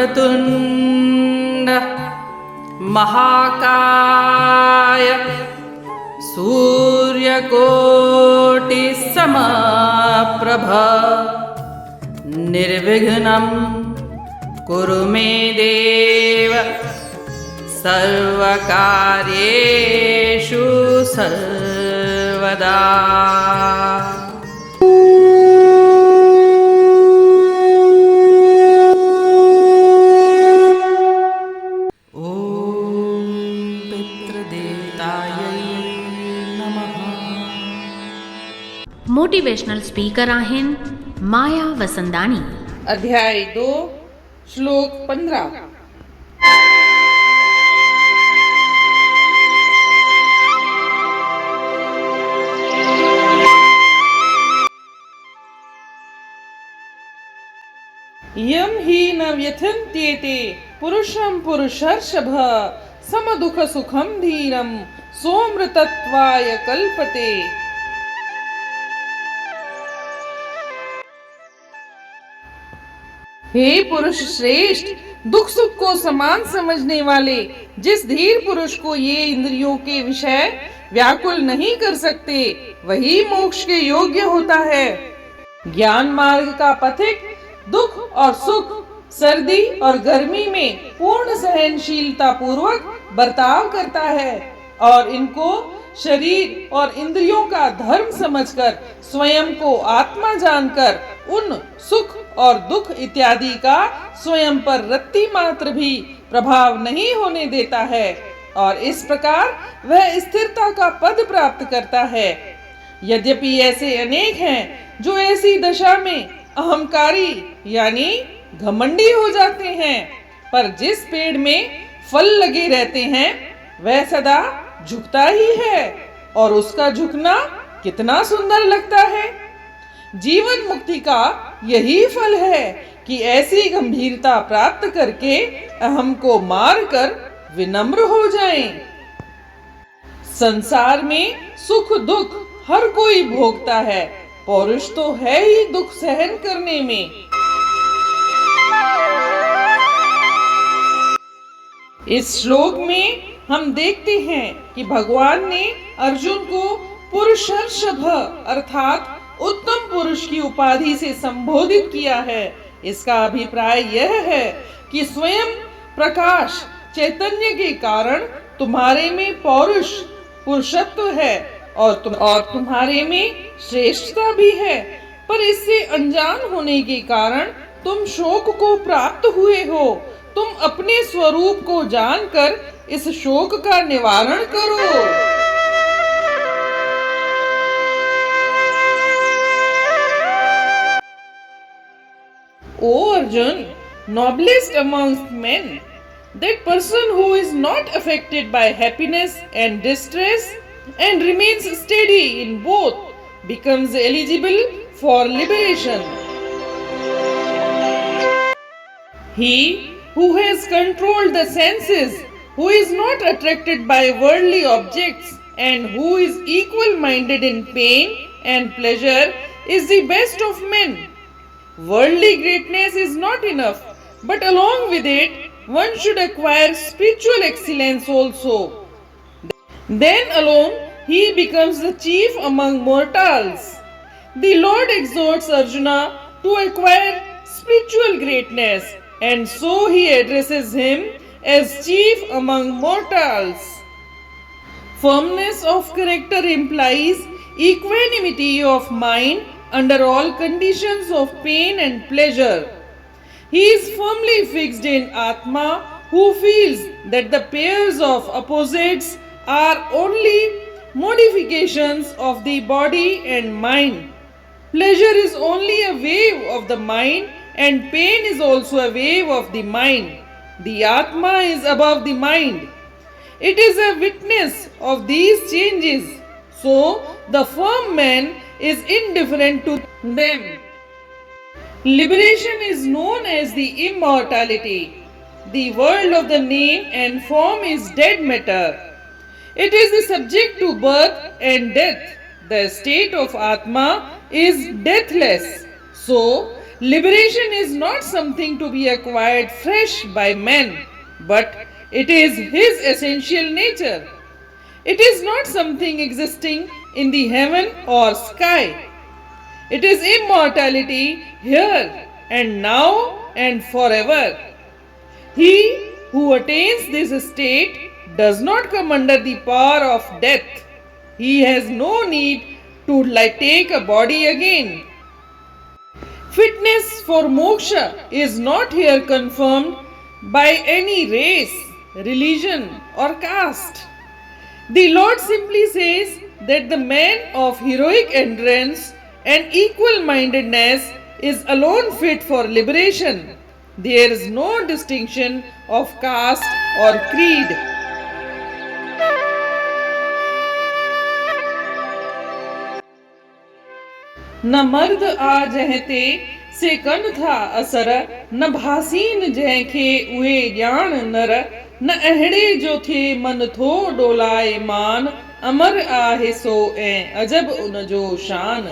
वक्रतुण्ड महाकाय सूर्यकोटिसमप्रभ निर्विघ्नं कुरु मे देव सर्वकार्येषु सर्वदा। मोटिवेशनल स्पीकर आहिन माया वसंदानी। अध्याय 2 श्लोक 15। यम ही न व्यथन्त्येते पुरुषं पुरुषर्षभ समदुख सुखम धीरम सोमृतत्वाय कल्पते। हे पुरुष श्रेष्ठ, दुख सुख को समान समझने वाले जिस धीर पुरुष को ये इंद्रियों के विषय व्याकुल नहीं कर सकते, वही मोक्ष के योग्य होता है। ज्ञान मार्ग का पथिक दुख और सुख, सर्दी और गर्मी में पूर्ण सहनशीलता पूर्वक बर्ताव करता है और इनको शरीर और इंद्रियों का धर्म समझकर स्वयं को आत्मा जानकर उन सुख और दुख इत्यादि का स्वयं पर रत्ती मात्र भी प्रभाव नहीं होने देता है और इस प्रकार वह स्थिरता का पद प्राप्त करता है। यद्यपि ऐसे अनेक हैं जो ऐसी दशा में अहंकारी यानी घमंडी हो जाते हैं, पर जिस पेड़ में फल लगे रहते हैं वह सदा झुकता ही है और उसका झुकना कितना सुंदर लगता है। जीवन मुक्ति का यही फल है कि ऐसी गंभीरता प्राप्त करके अहम को मार कर विनम्र हो जाएं। संसार में सुख दुख हर कोई भोगता है, पौरुष तो है ही दुख सहन करने में। इस श्लोक में हम देखते हैं कि भगवान ने अर्जुन को पुरुषर्षभ अर्थात उत्तम पुरुष की उपाधि से संबोधित किया है। इसका अभिप्राय यह है कि स्वयं प्रकाश चैतन्य के कारण तुम्हारे में पौरुष पुरुषत्व है और तुम्हारे में श्रेष्ठता भी है, पर इससे अनजान होने के कारण तुम शोक को प्राप्त हुए हो। तुम अपने स्वरूप को जानकर इस शोक का निवारण करो। O Arjun, noblest amongst men, that person who is not affected by happiness and distress and remains steady in both becomes eligible for liberation. He who has controlled the senses, who is not attracted by worldly objects and who is equal-minded in pain and pleasure is the best of men. Worldly greatness is not enough, but along with it, one should acquire spiritual excellence also. Then alone he becomes the chief among mortals. The Lord exhorts Arjuna to acquire spiritual greatness, and so he addresses him as chief among mortals. Firmness of character implies equanimity of mind under all conditions of pain and pleasure. He is firmly fixed in Atma, who feels that the pairs of opposites are only modifications of the body and mind. Pleasure is only a wave of the mind and pain is also a wave of the mind. The Atma is above the mind. It is a witness of these changes. So, the firm man is indifferent to them. Liberation is known as the immortality. The world of the name and form is dead matter. It is the subject to birth and death. The state of Atma is deathless. So, liberation is not something to be acquired fresh by men, but it is his essential nature. It is not something existing in the heaven or sky. It is immortality here and now and forever. He who attains this state does not come under the power of death. He has no need to take a body again. Fitness for moksha is not here confirmed by any race, religion, or caste. The Lord simply says that the man of heroic endurance and equal mindedness is alone fit for liberation. There is no distinction of caste or creed. न मर्द आ जहते से कन था असर, न भासीन जंहिंखे उहे ॼाण नर, न अहिड़े जो थे मन थो डोलाए मान, अमर आहे सो ऐं अजब उन जो शान।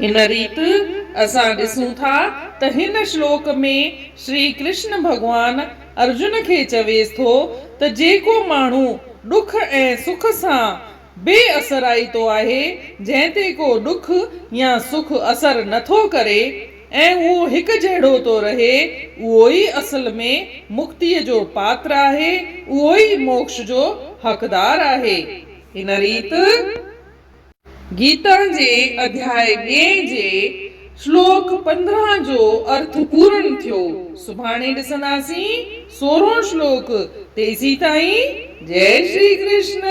इन रीति असां ॾिसूं था त हिन श्लोक में श्री कृष्ण भगवान अर्जुन खे चवेस थो त जेको माण्हू ॾुख ऐं सुख सां बेअसराई तो आहे, जंहिं ते को ॾुख या सुख असर नथो करे ऐं उहो हिकु जहिड़ो तो रहे, उहो ई असल में मुक्तिअ जो पात्र आहे, उहो ई मोक्ष जो हक़दार आहे। इन रीति गीता जे अध्याय 2 जे श्लोक 15 जो अर्थ पूर्ण थियो। सुभाणे ॾिसंदासीं 16 श्लोक। तेसी ताईं जय श्री कृष्ण।